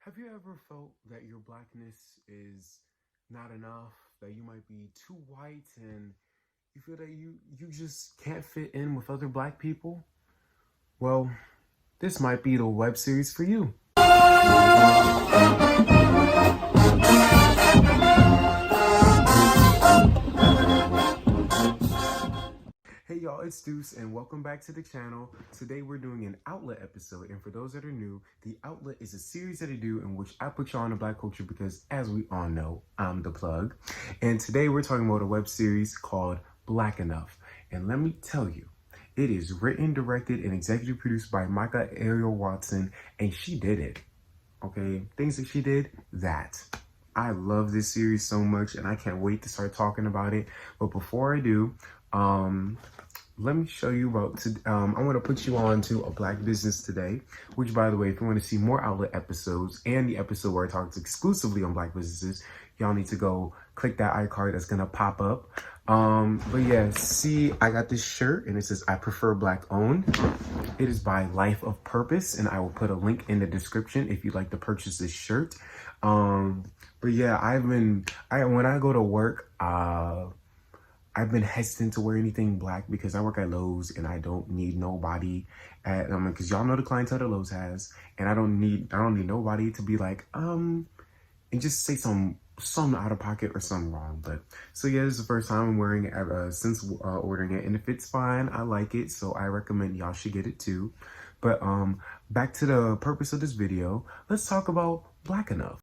Have you ever felt that your blackness is not enough, that you might be too white and you feel that you just can't fit in with other black people? Well, this might be the web series for you. Hey y'all, it's Deuce and welcome back to the channel. Today we're doing an outlet episode, and for those that are new, the outlet is a series that I do in which I put y'all on the black culture because, as we all know, I'm the plug. And today we're talking about a web series called Black Enough. And let me tell you, it is written, directed, and executive produced by Micah Ariel Watson, and she did it. Okay, things that she did, that. I love this series so much, and I can't wait to start talking about it. But before I do, let me show you about, I want to put you on to a black business today, which, by the way, if you want to see more outlet episodes and the episode where I talk exclusively on black businesses, y'all need to go click that iCard that's going to pop up. But yeah, see, I got this shirt and it says, I prefer black owned. It is by Life of Purpose, and I will put a link in the description if you'd like to purchase this shirt. But yeah, when I go to work, I've been hesitant to wear anything black because I work at Lowe's and I don't need nobody at, because y'all know the clientele that Lowe's has, and I don't need nobody to be like, and just say something out of pocket or something wrong. But so yeah, this is the first time I'm wearing it since ordering it, and if it's fine, I like it, so I recommend y'all should get it too. But back to the purpose of this video, let's talk about Black Enough.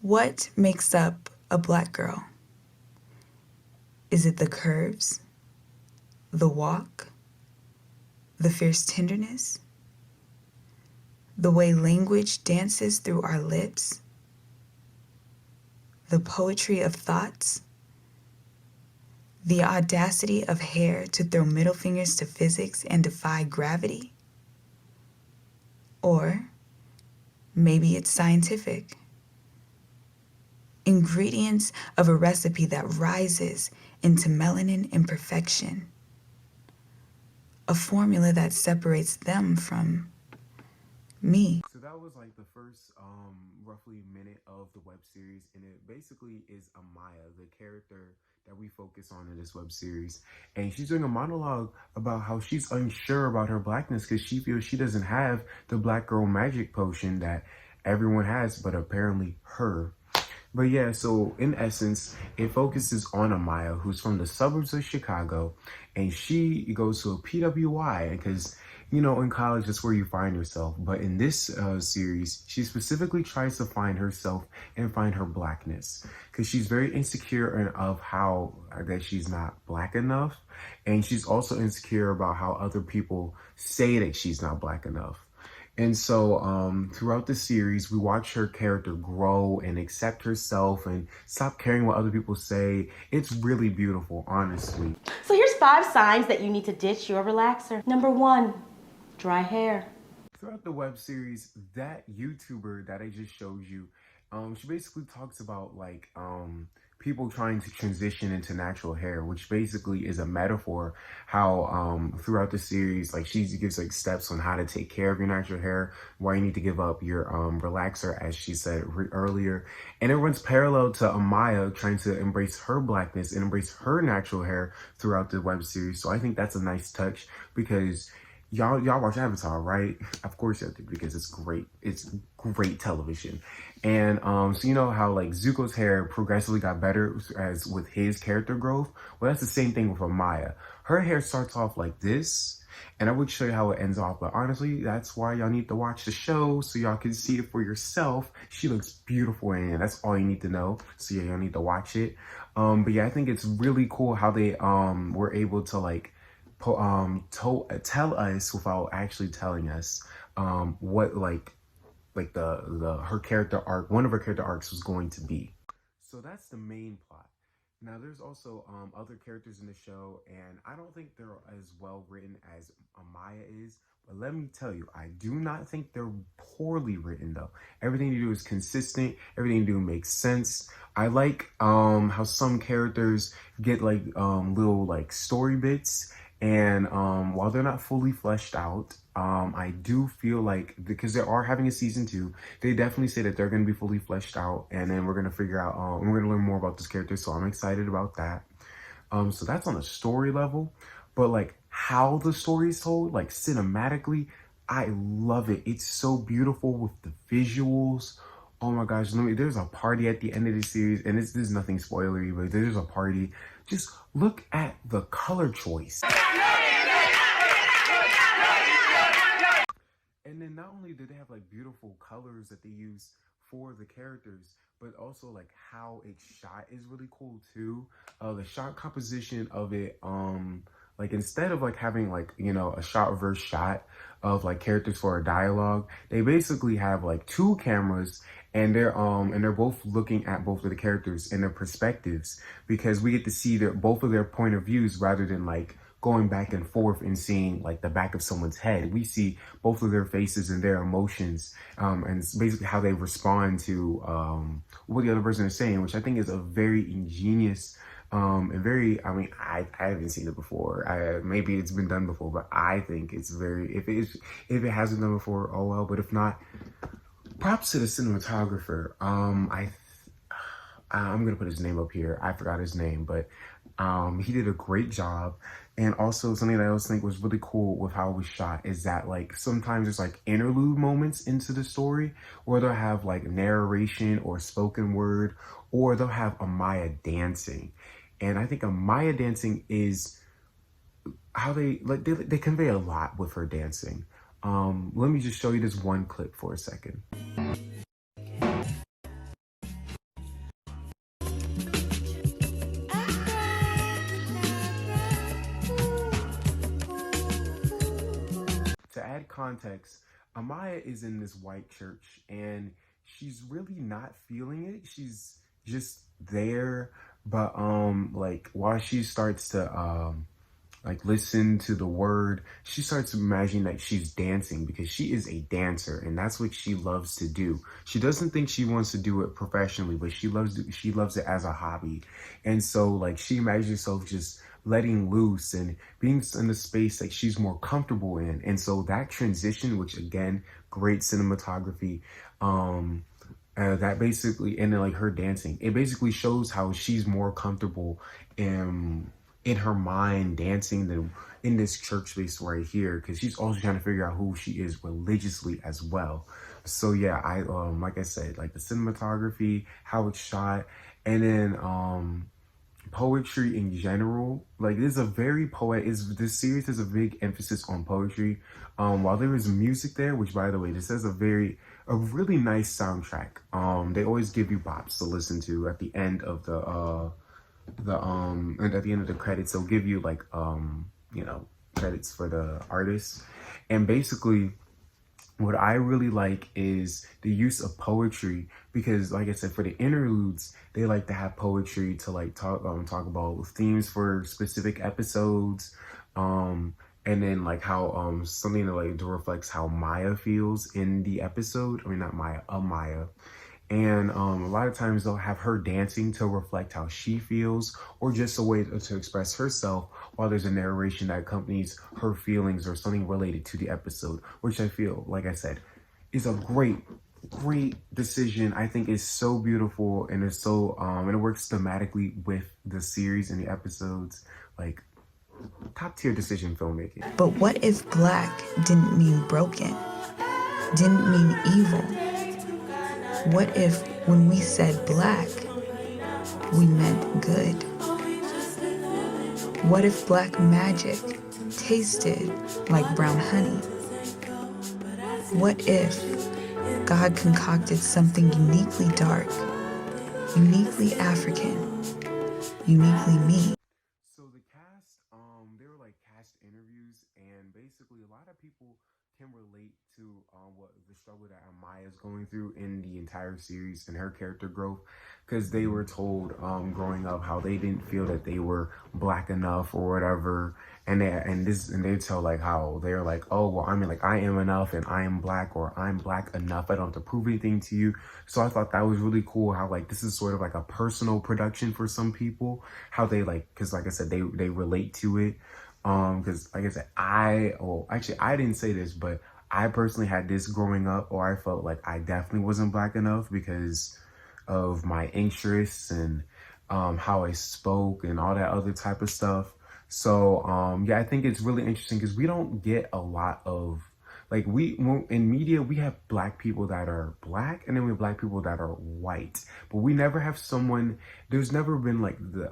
What makes up a black girl? Is it the curves, the walk, the fierce tenderness, the way language dances through our lips, the poetry of thoughts, the audacity of hair to throw middle fingers to physics and defy gravity? Or maybe it's scientific. Ingredients of a recipe that rises into melanin imperfection. A formula that separates them from me. So that was like the first roughly minute of the web series, and it basically is Amaya, the character that we focus on in this web series. And she's doing a monologue about how she's unsure about her blackness because she feels she doesn't have the black girl magic potion that everyone has, but apparently her. But yeah, so in essence, it focuses on Amaya, who's from the suburbs of Chicago, and she goes to a PWI because, you know, in college, that's where you find yourself. But in this series, she specifically tries to find herself and find her blackness because she's very insecure of how that she's not black enough. And she's also insecure about how other people say that she's not black enough. And so throughout the series, we watch her character grow and accept herself and stop caring what other people say. It's really beautiful, honestly. So here's 5 signs that you need to ditch your relaxer. Number 1, dry hair. Throughout the web series, that YouTuber that I just showed you, she basically talks about like people trying to transition into natural hair, which basically is a metaphor how throughout the series, like she gives like steps on how to take care of your natural hair, why you need to give up your relaxer, as she said earlier. And it runs parallel to Amaya trying to embrace her blackness and embrace her natural hair throughout the web series. So I think that's a nice touch because y'all watch Avatar, right? Of course you do, because it's great. It's great television. And so you know how like Zuko's hair progressively got better as with his character growth? Well, that's the same thing with Amaya. Her hair starts off like this, and I would show you how it ends off, but honestly, that's why y'all need to watch the show so y'all can see it for yourself. She looks beautiful in it. That's all you need to know. So yeah, y'all need to watch it. But yeah, I think it's really cool how they were able to like tell us without actually telling us what her character arc, one of her character arcs was going to be. So that's the main plot. Now there's also other characters in the show, and I don't think they're as well written as Amaya is, but let me tell you, I do not think they're poorly written though. Everything you do is consistent, everything you do makes sense. I like how some characters get like little like story bits, and while they're not fully fleshed out, I do feel like, because they are having a season 2, they definitely say that they're going to be fully fleshed out, and then we're going to figure out, we're going to learn more about this character, so I'm excited about that. So that's on a story level, but like how the story is told, like cinematically, I love it. It's so beautiful with the visuals. Oh my gosh, there's a party at the end of the series, and this is nothing spoilery, but there's a party. Just look at the color choice. And then not only do they have like beautiful colors that they use for the characters, but also like how it's shot is really cool too. The shot composition of it, like instead of like having like, you know, a shot versus shot of like characters for a dialogue, they basically have like 2 cameras, and they're both looking at both of the characters and their perspectives, because we get to see both of their point of views rather than like going back and forth and seeing like the back of someone's head. We see both of their faces and their emotions, and it's basically how they respond to what the other person is saying, which I think is a very ingenious and very, I mean, I haven't seen it before. Maybe it's been done before, but I think it's very, if it hasn't done before, oh well. But if not, props to the cinematographer. I'm gonna put his name up here. I forgot his name, but he did a great job. And also something that I also think was really cool with how it was shot is that like sometimes there's like interlude moments into the story where they'll have like narration or spoken word, or they'll have Amaya dancing. And I think Amaya dancing is how they like they convey a lot with her dancing. Let me just show you this one clip for a second. To add context, Amaya is in this white church and she's really not feeling it. She's just there, but like while she starts to like listen to the word, she starts imagining that she's dancing, because she is a dancer and that's what she loves to do. She doesn't think she wants to do it professionally, but she loves it as a hobby. And so like she imagines herself just letting loose and being in a space that she's more comfortable in. And so that transition, which again, great cinematography, that basically, and then like her dancing, it basically shows how she's more comfortable in her mind dancing than in this church space right here, because she's also trying to figure out who she is religiously as well. So yeah, I like I said, like the cinematography, how it's shot, and then poetry in general. Like this is a very this series has a big emphasis on poetry. While there is music there, which by the way, this has a really nice soundtrack. They always give you bops to listen to at the end of and at the end of the credits. They'll give you like you know, credits for the artists. And basically what I really like is the use of poetry, because like I said, for the interludes, they like to have poetry to like talk about themes for specific episodes. And then like how something that reflects how Maya feels in the episode. I mean, not Maya, Amaya. And a lot of times they'll have her dancing to reflect how she feels, or just a way to express herself, while there's a narration that accompanies her feelings or something related to the episode, which I feel, like I said, is a great decision. I think it's so beautiful, and it's so and it works thematically with the series and the episodes. Like top tier decision filmmaking. But what if black didn't mean broken, didn't mean evil? What if when we said black, we meant good? What if black magic tasted like brown honey? What if God concocted something uniquely dark, uniquely African, uniquely me? So the cast, they were like cast interviews, and basically a lot of people can relate to what the struggle that Amaya's going through in the entire series and her character growth, because they were told growing up how they didn't feel that they were black enough or whatever, and they tell like how they're like, oh well, I mean, like I am enough and I am black, or I'm black enough, I don't have to prove anything to you. So I thought that was really cool how like this is sort of like a personal production for some people, how they like, because like I said, they relate to it. Because like I said, I didn't say this, but I personally had this growing up, or I felt like I definitely wasn't black enough because of my interests and how I spoke and all that other type of stuff. So yeah, I think it's really interesting because we don't get a lot of, like, in media we have black people that are black, and then we have black people that are white, but we never have someone. There's never been like the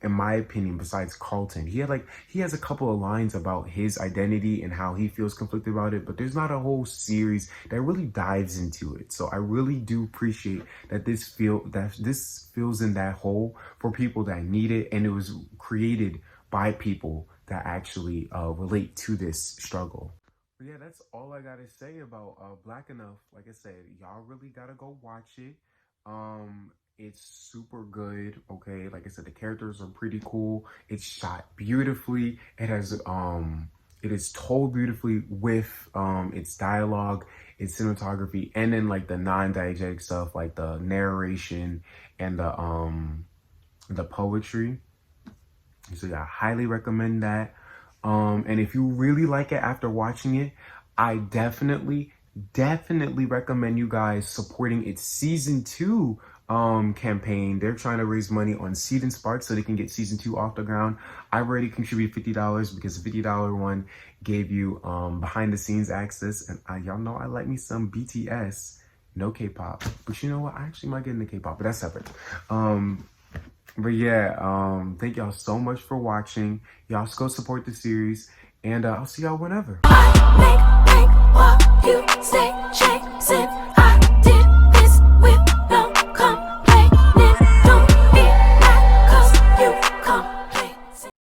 in my opinion, besides Carlton, he has a couple of lines about his identity and how he feels conflicted about it, but there's not a whole series that really dives into it. So I really do appreciate that this fills in that hole for people that need it, and it was created by people that actually relate to this struggle. But yeah, that's all I gotta say about Black Enough. Like I said, y'all really gotta go watch it. It's super good. Okay, like I said, the characters are pretty cool. It's shot beautifully. It is told beautifully with its dialogue, its cinematography, and then like the non-diegetic stuff, like the narration and the poetry. So yeah, I highly recommend that. And if you really like it after watching it, I definitely recommend you guys supporting its season 2 campaign. They're trying to raise money on Seed and Spark so they can get season 2 off the ground. I've already contributed $50 because the $50 one gave you behind the scenes access, and y'all know I like me some BTS. No K-pop, but you know what? I actually might get into K-pop, but that's separate. But yeah, thank y'all so much for watching. Y'all go support the series, and I'll see y'all whenever. I make what you say, chasing.